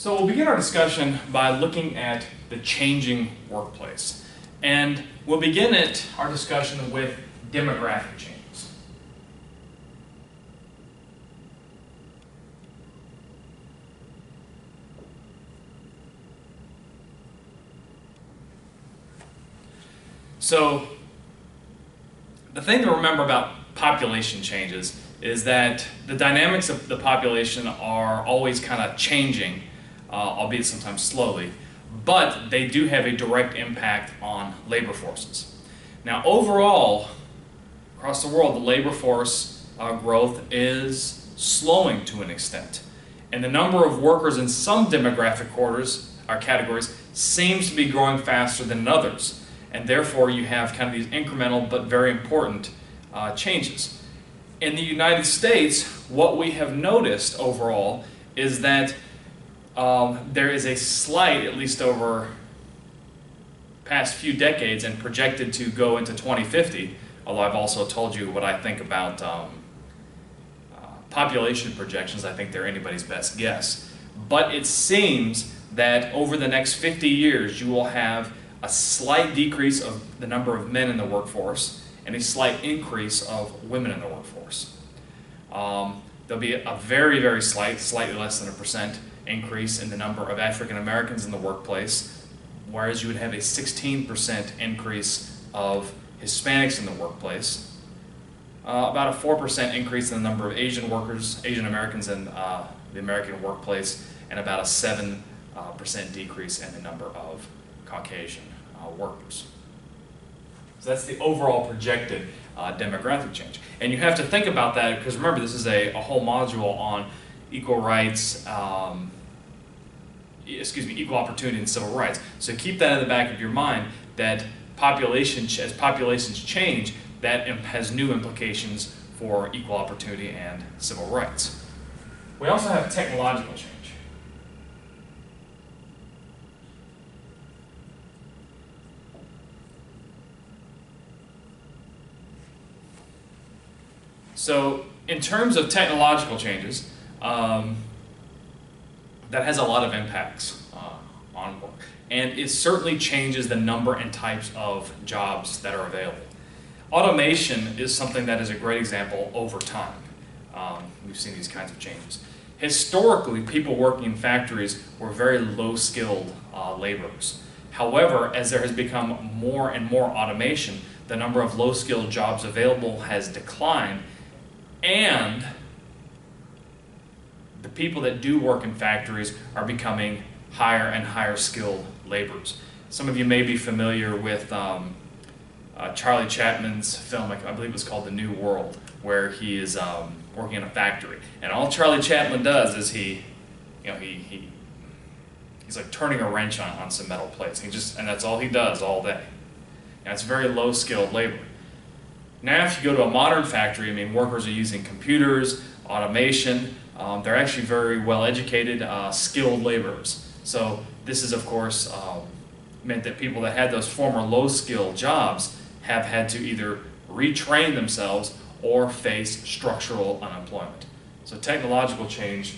So we'll begin our discussion by looking at the changing workplace. And we'll begin our discussion with demographic changes. So the thing to remember about population changes is that the dynamics of the population are always kind of changing, albeit sometimes slowly, but they do have a direct impact on labor forces. Now overall, across the world, the labor force growth is slowing to an extent. And the number of workers in some demographic categories seems to be growing faster than in others. And therefore you have kind of these incremental but very important changes. In the United States, what we have noticed overall is that there is a slight, at least over past few decades and projected to go into 2050, although I've also told you what I think about population projections. I think they're anybody's best guess. But it seems that over the next 50 years you will have a slight decrease of the number of men in the workforce and a slight increase of women in the workforce. There'll be a very, very slightly less than 1% increase in the number of African Americans in the workplace, whereas you would have a 16% increase of Hispanics in the workplace, about a 4% increase in the number of Asian Americans in the American workplace, and about a 7% decrease in the number of Caucasian workers. So that's the overall projected demographic change. And you have to think about that because remember, this is a whole module on equal rights, equal opportunity and civil rights. So keep that in the back of your mind that as populations change, that has new implications for equal opportunity and civil rights. We also have technological change. So in terms of technological changes, that has a lot of impacts on work. And it certainly changes the number and types of jobs that are available. Automation is something that is a great example over time. We've seen these kinds of changes. Historically, people working in factories were very low-skilled laborers. However, as there has become more and more automation, the number of low-skilled jobs available has declined, and the people that do work in factories are becoming higher and higher skilled laborers. Some of you may be familiar with Charlie Chapman's film, I believe it was called The New World, where he is working in a factory. And all Charlie Chaplin does is he's like turning a wrench on some metal plates. And that's all he does all day. And it's very low skilled labor. Now if you go to a modern factory, I mean, workers are using computers, automation. They're actually very well educated, skilled laborers. So this has, of course, meant that people that had those former low-skilled jobs have had to either retrain themselves or face structural unemployment. So technological change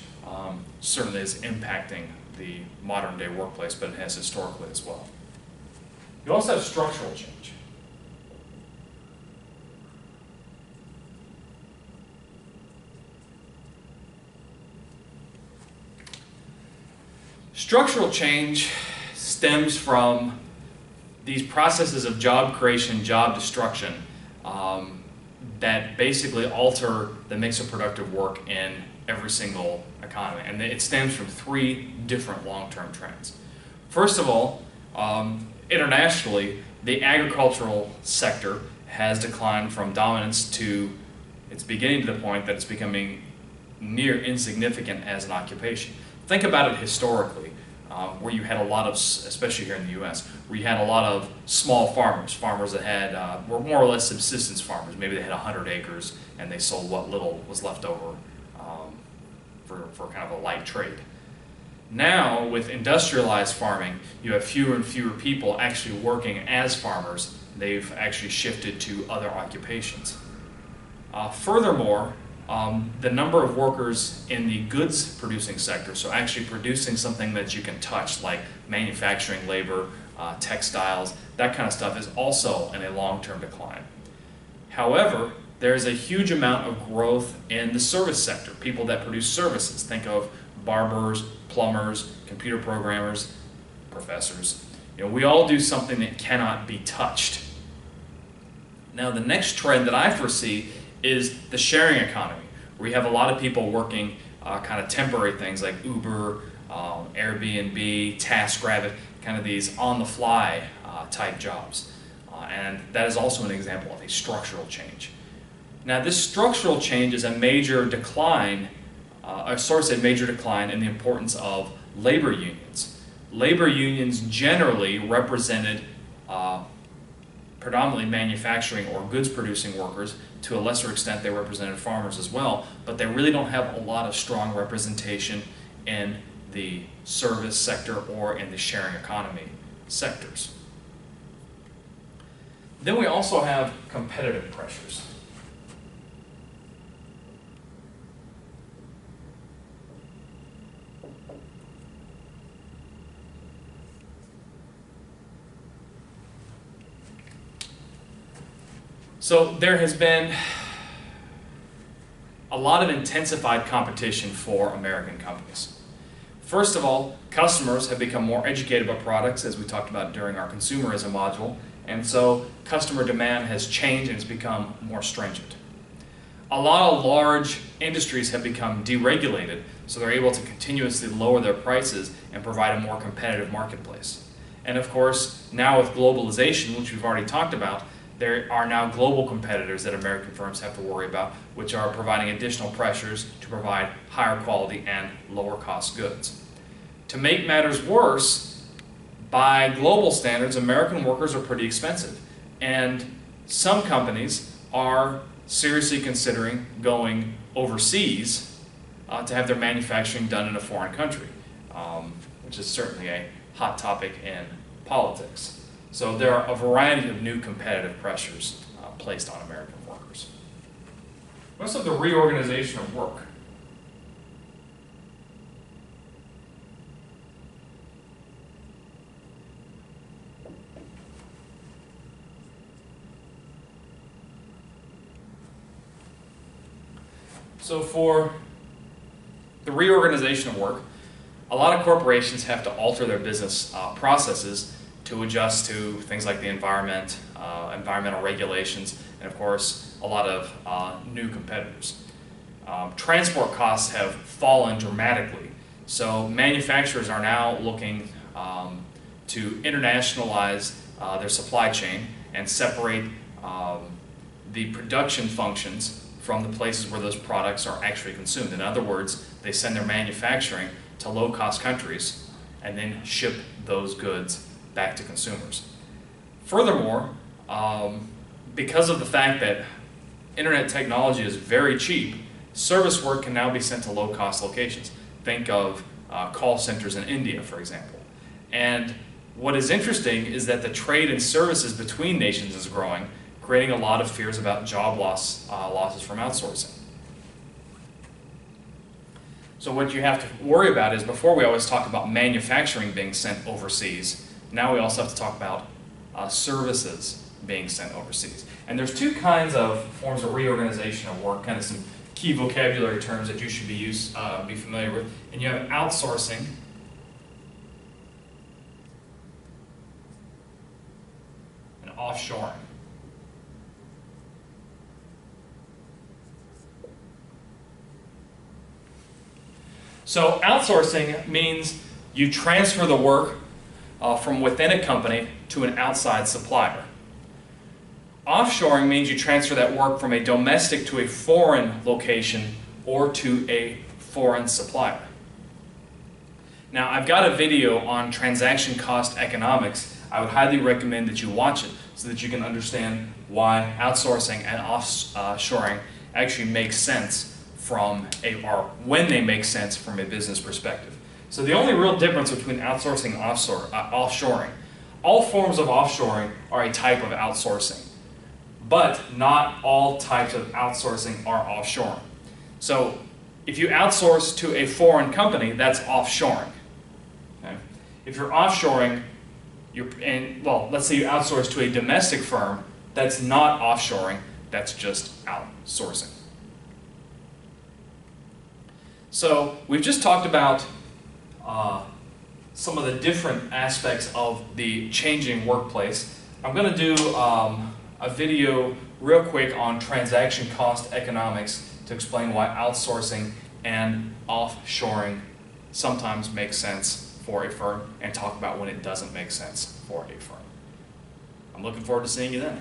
certainly is impacting the modern-day workplace, but it has historically as well. You also have structural change. Structural change stems from these processes of job creation, job destruction that basically alter the mix of productive work in every single economy. And it stems from three different long-term trends. First of all, internationally, the agricultural sector has declined from dominance to it's beginning to the point that it's becoming near insignificant as an occupation. Think about it historically, where you had a lot of, especially here in the U.S., where you had a lot of small farmers that had were more or less subsistence farmers. Maybe they had 100 acres and they sold what little was left over for kind of a light trade. Now, with industrialized farming, you have fewer and fewer people actually working as farmers. They've actually shifted to other occupations. Furthermore, the number of workers in the goods producing sector, so actually producing something that you can touch, like manufacturing labor, textiles, that kind of stuff, is also in a long-term decline. However, there's a huge amount of growth in the service sector, people that produce services. Think of barbers, plumbers, computer programmers, professors. We all do something that cannot be touched. Now, the next trend that I foresee is the sharing economy, where you have a lot of people working kind of temporary things like Uber, Airbnb, TaskRabbit, kind of these on-the-fly type jobs. And that is also an example of a structural change. Now, this structural change is a major decline, a source of major decline in the importance of labor unions. Labor unions generally represented predominantly manufacturing or goods producing workers. To a lesser extent, they represented farmers as well, but they really don't have a lot of strong representation in the service sector or in the sharing economy sectors. Then we also have competitive pressures. So there has been a lot of intensified competition for American companies. First of all, customers have become more educated about products, as we talked about during our consumerism module, and so customer demand has changed and it's become more stringent. A lot of large industries have become deregulated, so they're able to continuously lower their prices and provide a more competitive marketplace. And of course, now with globalization, which we've already talked about, there are now global competitors that American firms have to worry about, which are providing additional pressures to provide higher quality and lower cost goods. To make matters worse, by global standards, American workers are pretty expensive, and some companies are seriously considering going overseas to have their manufacturing done in a foreign country, which is certainly a hot topic in politics. So there are a variety of new competitive pressures placed on American workers. Let's look at the reorganization of work. So for the reorganization of work, a lot of corporations have to alter their business processes to adjust to things like the environment, environmental regulations, and of course, a lot of new competitors. Transport costs have fallen dramatically, so manufacturers are now looking to internationalize their supply chain and separate the production functions from the places where those products are actually consumed. In other words, they send their manufacturing to low-cost countries and then ship those goods back to consumers. Furthermore, because of the fact that internet technology is very cheap, service work can now be sent to low-cost locations. Think of call centers in India, for example. And what is interesting is that the trade in services between nations is growing, creating a lot of fears about job losses from outsourcing. So what you have to worry about is, before we always talk about manufacturing being sent overseas, now we also have to talk about services being sent overseas. And there's two kinds of forms of reorganization of work, kind of some key vocabulary terms that you should be familiar with. And you have outsourcing and offshoring. So outsourcing means you transfer the work from within a company to an outside supplier. Offshoring means you transfer that work from a domestic to a foreign location or to a foreign supplier. Now, I've got a video on transaction cost economics. I would highly recommend that you watch it so that you can understand why outsourcing and offshoring actually make sense or when they make sense from a business perspective. So the only real difference between outsourcing and offshoring, all forms of offshoring are a type of outsourcing, but not all types of outsourcing are offshoring. So if you outsource to a foreign company, that's offshoring. Okay? If you're offshoring, let's say you outsource to a domestic firm, that's not offshoring, that's just outsourcing. So we've just talked about some of the different aspects of the changing workplace. I'm going to do a video real quick on transaction cost economics to explain why outsourcing and offshoring sometimes makes sense for a firm, and talk about when it doesn't make sense for a firm. I'm looking forward to seeing you then.